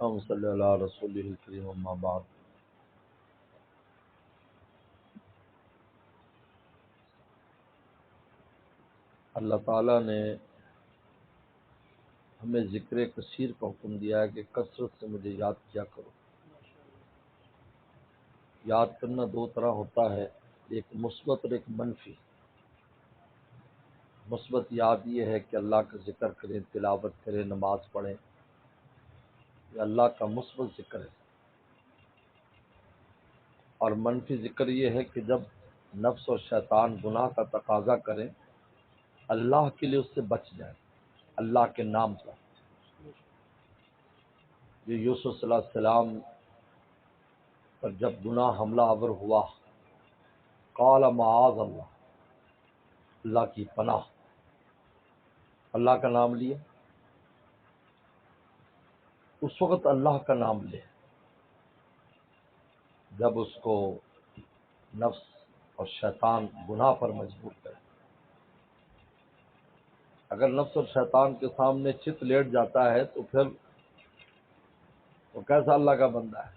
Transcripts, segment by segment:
اللہم صلی علی رسولہ الکریم اما بعد۔ اللہ تعالیٰ نے ہمیں ذکر کثیر کا حکم دیا ہے کہ کثرت سے مجھے یاد کیا کرو۔ یاد کرنا دو طرح ہوتا ہے، ایک مثبت اور ایک منفی۔ مثبت یاد یہ ہے کہ اللہ کا ذکر کریں، تلاوت کریں، نماز پڑھیں، یہ اللہ کا مثبت ذکر ہے۔ اور منفی ذکر یہ ہے کہ جب نفس اور شیطان گناہ کا تقاضا کریں، اللہ کے لیے اس سے بچ جائیں، اللہ کے نام پر۔ یہ یوسف صلی اللہ علیہ وسلم پر جب گناہ حملہ آور ہوا، قال معاذ اللہ، اللہ کی پناہ، اللہ کا نام لیا۔ اس وقت اللہ کا نام لے جب اس کو نفس اور شیطان گناہ پر مجبور کرے۔ اگر نفس اور شیطان کے سامنے چت لیٹ جاتا ہے تو پھر وہ کیسا اللہ کا بندہ ہے؟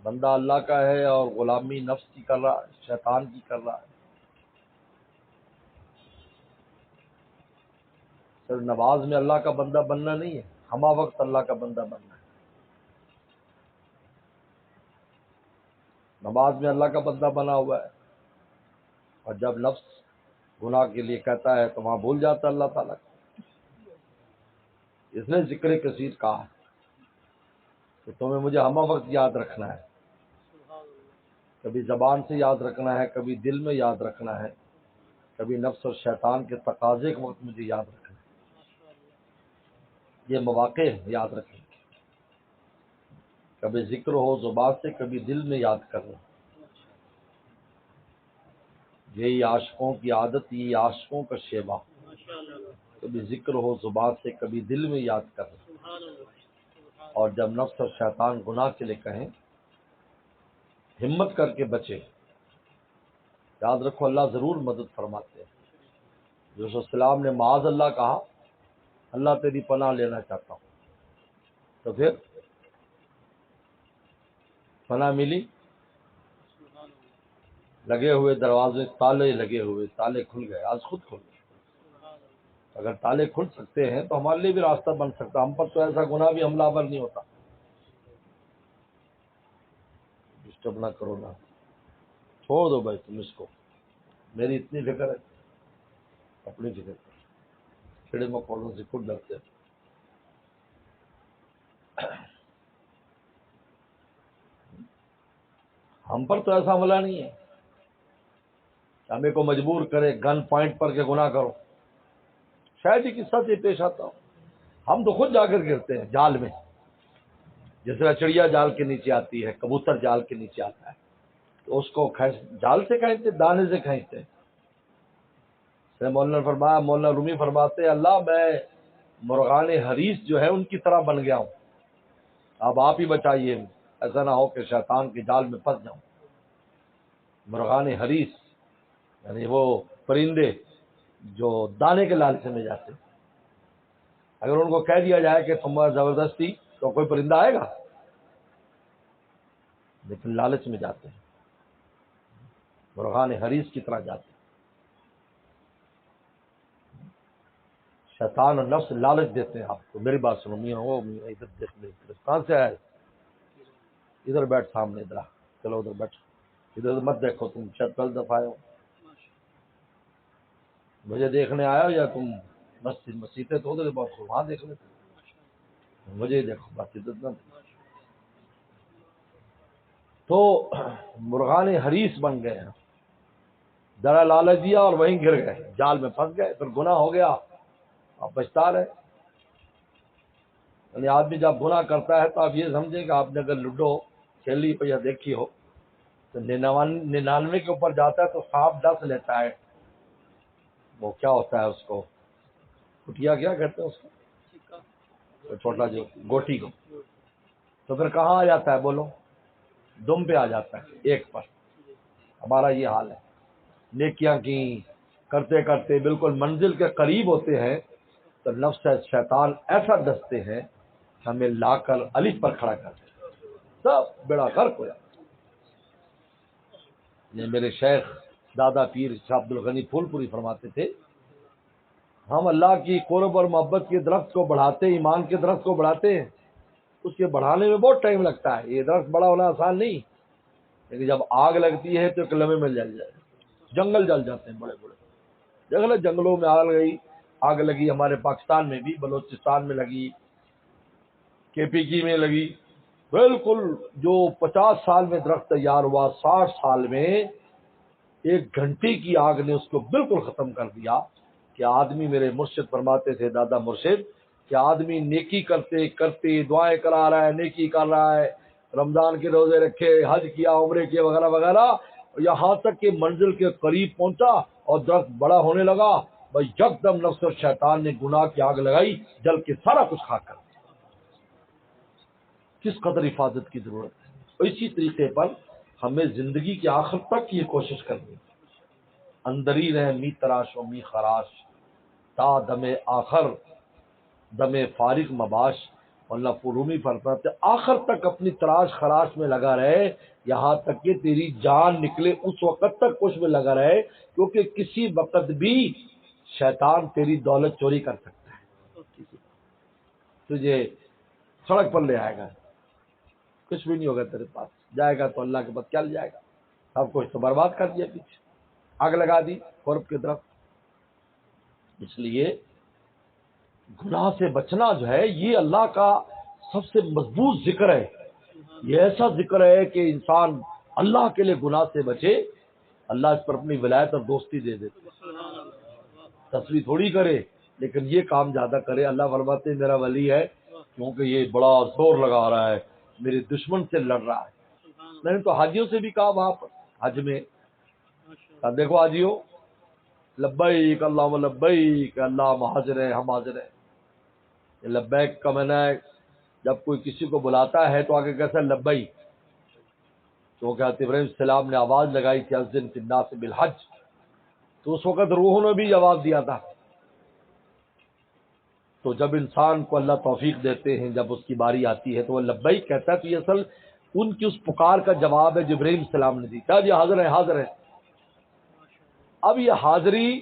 بندہ اللہ کا ہے اور غلامی نفس کی کر رہا ہے، شیطان کی کر رہا ہے۔ صرف نماز میں اللہ کا بندہ بننا نہیں ہے، ہمہ وقت اللہ کا بندہ بننا ہے۔ نماز میں اللہ کا بندہ بنا ہوا ہے، اور جب نفس گناہ کے لیے کہتا ہے تو وہاں بھول جاتا ہے اللہ تعالیٰ کا۔ اس نے ذکر کثیر کہا کہ تمہیں مجھے ہمہ وقت یاد رکھنا ہے، کبھی زبان سے یاد رکھنا ہے، کبھی دل میں یاد رکھنا ہے، کبھی نفس اور شیطان کے تقاضے کے وقت مجھے یاد رکھنا ہے۔ یہ مواقع یاد رکھیں، کبھی ذکر ہو زبان سے، کبھی دل میں یاد کرنا۔ یہی عاشقوں کی عادت، یہی عاشقوں کا شیوا، کبھی ذکر ہو زبان سے، کبھی دل میں یاد کرنا۔ اور جب نفس اور شیطان گناہ کے لیے کہیں، ہمت کر کے بچے۔ یاد رکھو اللہ ضرور مدد فرماتے ہیں۔ یوسف السلام نے معاذ اللہ کہا، اللہ تیری پناہ لینا چاہتا ہوں، تو پھر پناہ ملی۔ لگے ہوئے دروازے، تالے لگے ہوئے، تالے کھل گئے، آج خود کھل گئے۔ اگر تالے کھل سکتے ہیں تو ہمارے لیے بھی راستہ بن سکتا۔ ہم پر تو ایسا گناہ بھی حملہ آور نہیں ہوتا۔ ڈسٹرب نہ کرو نا، چھوڑ دو بھائی، تم اس کو، میری اتنی فکر ہے، اپنی فکر ہے۔ کھڑے مکوڑوں سے خود ڈرتے ہیں۔ ہم پر تو ایسا حملہ نہیں ہے کہ ہمیں کو مجبور کرے گن پوائنٹ پر کے گناہ کرو۔ شاید ہی قصہ سے پیش آتا ہوں، ہم تو خود جا کر گرتے ہیں جال میں، جس طرح چڑیا جال کے نیچے آتی ہے، کبوتر جال کے نیچے آتا ہے، تو اس کو جال سے کھینچتے، دانے سے کھینچتے۔ مولانا فرمایا، مولانا رومی فرماتے ہیں، اللہ میں مرغان حریص جو ہے ان کی طرح بن گیا ہوں، اب آپ ہی بچائیے، ایسا نہ ہو کہ شیطان کے جال میں پھنس جاؤں۔ مرغان حریص یعنی وہ پرندے جو دانے کے لالچ میں جاتے ہیں۔ اگر ان کو کہہ دیا جائے کہ تم زبردستی، تو کوئی پرندہ آئے گا؟ لیکن لالچ میں جاتے ہیں، مرغان حریص کی طرح جاتے ہیں۔ شیطان اور نفس لالچ دیتے ہیں آپ کو، میری بات سنو، میاں وہ میاں ادھر دیکھ لے، کہاں سے آئے؟ ادھر بیٹھ سامنے، ادھر چلو ادھر بیٹھ، ادھر مت دیکھو، تم شاید پہلی دفعہ آئے ہو، مجھے دیکھنے آیا ہو، یا تم مسیطے تو ادھر بہت وہاں دیکھ لیتے، مجھے ہی دیکھو، بات اتنا۔ تو مرغان حریص بن گئے ہیں، ذرا لالچ دیا اور وہیں گر گئے، جال میں پھنس گئے، پھر گناہ ہو گیا، آپ پچھتا رہے۔ یعنی آدمی جب گناہ کرتا ہے تو آپ یہ سمجھیں کہ آپ نے اگر لوڈو کھیلی ہو یا دیکھی ہو تو 99 کے اوپر جاتا ہے تو سانپ 10 لیتا ہے، وہ کیا ہوتا ہے اس کو، کٹیا کیا کہتے ہیں اس کو، چھوٹا جو گوٹی کو، تو پھر کہاں آ جاتا ہے بولو؟ دم پہ آ جاتا ہے، ایک پر۔ ہمارا یہ حال ہے، نیکیاں کی کرتے کرتے بالکل منزل کے قریب ہوتے ہیں تو نفس شیطان ایسا ڈستے ہیں ہمیں لا کر الف پر کھڑا کر دے، سب بیڑا غرق ہو جاتا۔ یہ میرے شیخ دادا پیر شاہ عبد الغنی پھول پوری فرماتے تھے، ہم اللہ کی قرب اور محبت کے درخت کو بڑھاتے، ایمان کے درخت کو بڑھاتے ہیں، اس کے بڑھانے میں بہت ٹائم لگتا ہے، یہ درخت بڑا ہونا آسان نہیں، لیکن جب آگ لگتی ہے تو ایک لمحے میں جل جائے، جنگل جل جاتے ہیں بڑے بڑے جنگلوں میں آگ لگی ہمارے پاکستان میں بھی، بلوچستان میں لگی، کے پی کی میں لگی، بالکل جو 50 سال میں درخت تیار ہوا 60 سال میں 1 گھنٹے کی آگ نے اس کو بالکل ختم کر دیا۔ کہ آدمی، میرے مرشد فرماتے تھے دادا مرشد، کہ آدمی نیکی کرتے کرتے دعائیں کرا رہا ہے، نیکی کر رہا ہے، رمضان کے روزے رکھے، حج کیا، عمرے کیے وغیرہ وغیرہ، یہاں تک کہ منزل کے قریب پہنچا اور درخت بڑا ہونے لگا، بھائی یکدم نفس اور شیطان نے گناہ کی آگ لگائی، جل کے سارا کچھ خاک کر دیا۔ کس قدر حفاظت کی ضرورت ہے۔ اور اسی طریقے پر ہمیں زندگی کے آخر تک یہ کوشش کرنی ہے، اندری رہ می تراش و می خراش، تا دم آخر دم فارغ مباش۔ اللہ رومی فرماتے آخر تک اپنی تراش خراش میں لگا رہے، یہاں تک کہ تیری جان نکلے، اس وقت تک کچھ میں لگا رہے، کیونکہ کسی وقت بھی شیطان تیری دولت چوری کر سکتا ہے، تجھے سڑک پر لے آئے گا، کچھ بھی نہیں ہوگا تیرے پاس، جائے گا تو اللہ کے بعد کیا لے جائے گا، سب کچھ تو برباد کر دیا، پیچھے آگ لگا دی قرب کی طرف۔ اس لیے گناہ سے بچنا جو ہے یہ اللہ کا سب سے مضبوط ذکر ہے، یہ ایسا ذکر ہے کہ انسان اللہ کے لیے گناہ سے بچے، اللہ اس پر اپنی ولایت اور دوستی دے دیتے، تصویر تھوڑی کرے لیکن یہ کام زیادہ کرے۔ اللہ فرماتے میرا ولی ہے کیونکہ یہ بڑا زور لگا رہا ہے، میرے دشمن سے لڑ رہا ہے۔ میں نے تو حاجیوں سے بھی کہا وہاں پر حج میں، دیکھو حاجیوں، لبیک اللہم لبیک، اللہ ہم حاضر ہیں، ہم حاضر ہیں۔ لبیک کا معنی ہے جب کوئی کسی کو بلاتا ہے تو آگے کیسا لبیک، کیونکہ حضرت ابراہیم السلام نے آواز لگائی تھی اذن فی الناس بالحج، تو اس وقت روح نے بھی جواب دیا تھا۔ تو جب انسان کو اللہ توفیق دیتے ہیں، جب اس کی باری آتی ہے تو وہ لبیک کہتا ہے، تو یہ اصل ان کی اس پکار کا جواب ہے جو ابراہیم السلام نے دی تھا، یہ حاضر ہے حاضر ہے۔ اب یہ حاضری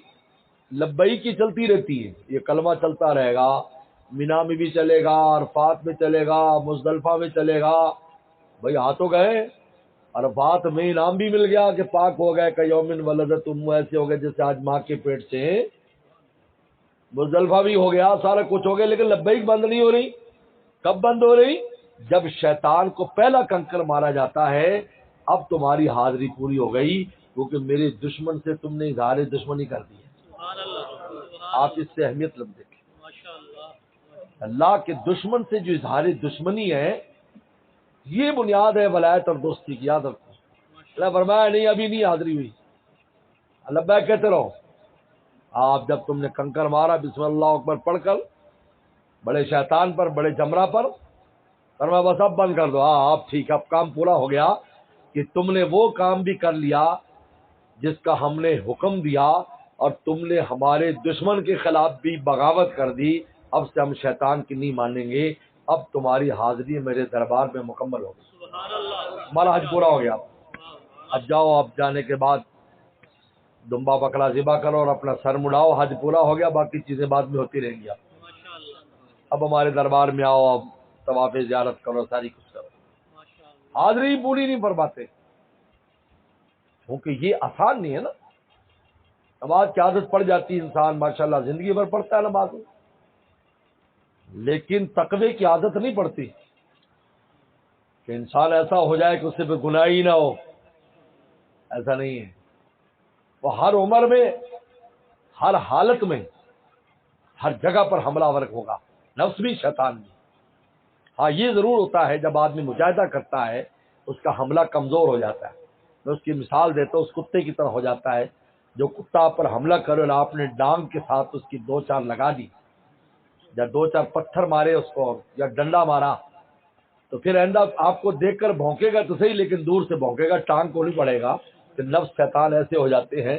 لبیک کی چلتی رہتی ہے، یہ کلمہ چلتا رہے گا، مینا میں بھی چلے گا، عرفات میں چلے گا، مزدلفہ میں چلے گا، بھئی آ تو گئے، عرفات میں انعام بھی مل گیا کہ پاک ہو گئے، کہ یومن ولدت امہ، ایسے ہو گئے جیسے آج ماں کے پیٹ سے، مزدلفہ بھی ہو گیا، سارا کچھ ہو گیا، لیکن لبیک بند نہیں ہو رہی۔ کب بند ہو رہی؟ جب شیطان کو پہلا کنکر مارا جاتا ہے، اب تمہاری حاضری پوری ہو گئی، کیونکہ میرے دشمن سے تم نے اظہار دشمنی کر دی ہے۔ آپ اس سے اہمیت لگ دیکھیں، اللہ کے دشمن سے جو اظہار دشمنی ہے، یہ بنیاد ہے ولایت اور دوستی کی، یاد رکھو۔ اللہ فرمایا نہیں ابھی نہیں حاضری ہوئی، اللہ بیک کہتے رہو۔ آپ جب تم نے کنکر مارا بسم اللہ اکبر پڑھ کر بڑے شیطان پر، بڑے جمرہ پر، فرمایا بس اب بند کر دو، ہاں اب ٹھیک، اب کام پورا ہو گیا کہ تم نے وہ کام بھی کر لیا جس کا ہم نے حکم دیا، اور تم نے ہمارے دشمن کے خلاف بھی بغاوت کر دی، اب سے ہم شیطان کی نہیں مانیں گے، اب تمہاری حاضری میرے دربار میں مکمل ہو گئی، ہمارا حج پورا ہو گیا۔ اب جاؤ، اب جانے کے بعد دمبا بکرا ذبح کرو اور اپنا سر مڑاؤ، حج پورا ہو گیا، باقی چیزیں بعد میں ہوتی رہیں گی۔ اب ہمارے دربار میں آؤ، اب طواف زیارت کرو، ساری کچھ کرو، حاضری پوری نہیں فرماتے، کیونکہ یہ آسان نہیں ہے نا۔ نماز کی عادت پڑ جاتی ہے، انسان ماشاءاللہ زندگی بھر پڑھتا ہے نماز، لیکن تقوی کی عادت نہیں پڑتی، کہ انسان ایسا ہو جائے کہ اس سے پھر گناہ ہی نہ ہو، ایسا نہیں ہے۔ وہ ہر عمر میں، ہر حالت میں، ہر جگہ پر حملہ آور ہوگا، نفس بھی شیطان بھی۔ ہاں یہ ضرور ہوتا ہے جب آدمی مجاہدہ کرتا ہے اس کا حملہ کمزور ہو جاتا ہے۔ میں اس کی مثال دیتا ہوں، اس کتے کی طرح ہو جاتا ہے، جو کتا آپ پر حملہ کرے اور آپ نے ڈانگ کے ساتھ اس کی 2-4 لگا دی، یا 2-4 پتھر مارے اس کو، یا ڈنڈا مارا، تو پھر آئندہ آپ کو دیکھ کر بھونکے گا تو صحیح، لیکن دور سے بھونکے گا، ٹانگ کو نہیں پڑے گا۔ کہ نفس شیطان ایسے ہو جاتے ہیں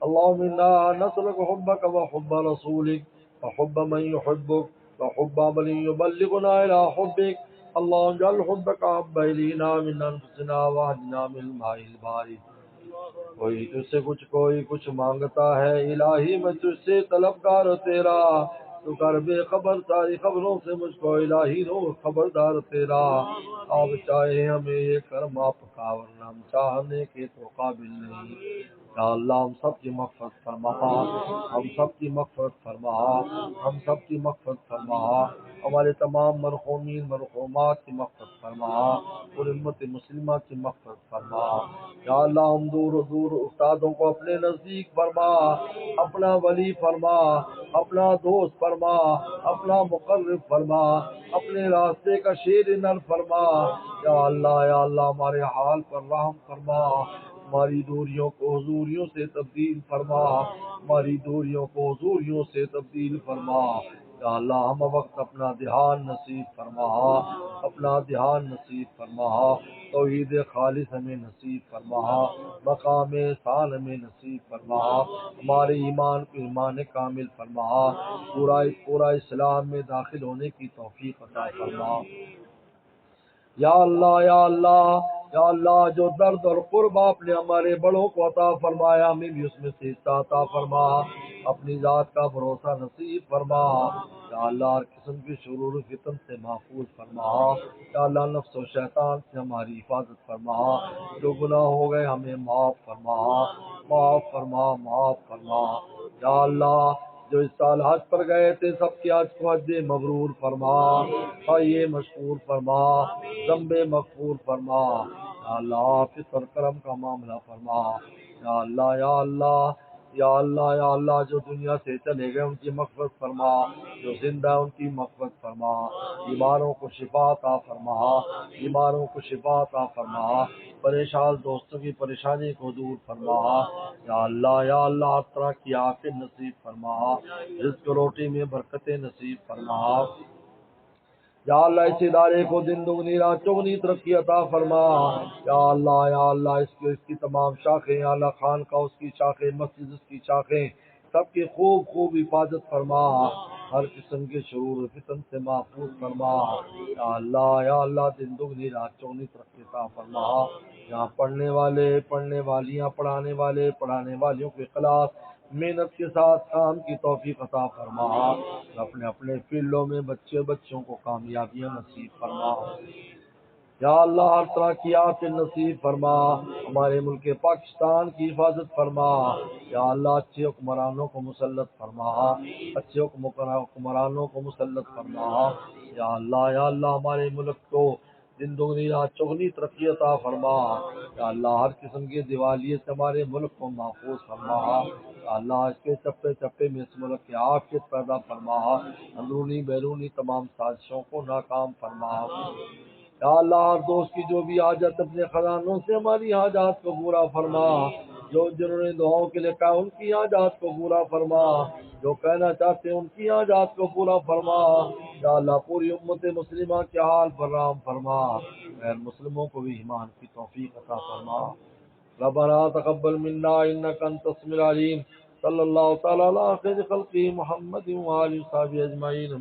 اللهم إنا نسألك حبك وحب رسولك وحب من يحبك وحب عمل يبلغنا إلى حبك. اللهم اجعل حبك أحب إلينا من أنفسنا وأهلنا من الماء البارد. کوئی تجھ سے کوئی کچھ مانگتا ہے، الہی میں تجھ سے طلبگار تیرا، تو کر بے خبر ساری خبروں سے مجھ کو الہی رو خبردار تیرا. آپ چاہے ہمیں یہ کرم آپ کا، ورنہ ہم چاہنے کے تو قابل نہیں. یا اللہ ہم سب کی مغفرت فرما، ہم سب کی مغفرت فرما، ہم سب کی مغفرت فرما، ہمارے تمام مرحومین مرحومات کی مغفرت فرما، اور امت مسلمہ کی مغفرت فرما. یا اللہ ہم دور دور استادوں کو اپنے نزدیک فرما، اپنا ولی فرما، اپنا دوست فرما، اپنا مقرب فرما، اپنے راستے کا شیر نر فرما. یا اللہ ہمارے حال پر رحم فرما، ہماری دوریوں کو حضوریوں سے تبدیل فرما، ہماری دوریوں کو حضوریوں سے تبدیل فرما. یا اللہ ہم وقت اپنا دھیان نصیب فرما، اپنا دھیان نصیب فرما، توحید خالص ہمیں نصیب فرما، مقام ثان ہمیں نصیب فرما، ہمارے ایمان کو ایمان کامل فرما، پورا اسلام میں داخل ہونے کی توفیق عطا فرما. یا اللہ جو درد اور قرب آپ نے ہمارے بڑوں کو عطا فرمایا، ہمیں بھی اس میں سے حصہ عطا فرما، اپنی ذات کا بھروسہ نصیب فرما. یا اللہ ہر قسم کی شرور و فتن سے محفوظ فرما. یا اللہ نفس و شیطان سے ہماری حفاظت فرما، جو گناہ ہو گئے ہمیں معاف فرما، معاف فرما، معاف فرما. یا اللہ جو اس سال حج پر گئے تھے سب کے حج کو حج مبرور فرما، یہ مشکور فرما، ذنب مغفور فرما. یا اللہ فطر کرم کا معاملہ فرما. یا اللہ یا اللہ یا اللہ یا اللہ جو دنیا سے چلے گئے ان کی مغفرت فرما، جو زندہ ان کی مغفرت فرما، بیماروں کو شفا عطا فرما، بیماروں کو شفا عطا فرما، پریشان دوستوں کی پریشانی کو دور فرما. یا اللہ ہر طرح کی عافیت نصیب فرما، رزق روٹی میں برکتیں نصیب فرما. یا اللہ اس ادارے کو دن دگنی رات چگنی ترقی عطا فرما. یا اللہ اس کی تمام شاخیں، اعلیٰ خان کا اس کی شاخیں، مسجد اس کی شاخیں، سب کی خوب خوب حفاظت فرما، ہر قسم کے شرور و فتن سے محفوظ فرما. یا اللہ دن دگنی رات چگنی ترقی عطا فرما. یہاں پڑھنے والے، پڑھنے والیاں، پڑھانے والے، پڑھانے والیوں کے اخلاص محنت کے ساتھ کام کی توفیق عطا فرما. اپنے اپنے فیلڈوں میں بچوں کو کامیابیاں نصیب فرما. یا اللہ ہر طرح کی عافیت نصیب فرما، ہمارے ملک پاکستان کی حفاظت فرما. یا اللہ اچھے حکمرانوں کو مسلط فرما، اچھے حکمرانوں کو مسلط فرما. یا اللہ ہمارے ملک کو دن دگنی رات چگنی ترقی عطا فرما. یا اللہ ہر قسم کی دیوالیے سے ہمارے ملک کو محفوظ فرما. یا اللہ اس کے چپے چپے میں اس ملک کی عافیت پیدا فرما، اندرونی بیرونی تمام سازشوں کو ناکام فرما. یا اللہ ہر دوست کی جو بھی حاجت اپنے خزانوں سے ہماری حاجات کو پورا فرما، جنہوں نے دعاؤں کے لیے کہا ان کی حاجات کو پورا فرما، جو کہنا چاہتے ہیں ان کی حاجات کو پورا فرما. یا اللہ پوری امت مسلمہ کے حال پر رحم فرما، غیر مسلموں کو بھی ایمان کی توفیق عطا فرما. ربنا تقبل منا انك انت السميع العليم. صلی اللہ تعالی علی خیر خلق محمد وآلہ وصحبہ اجمعین.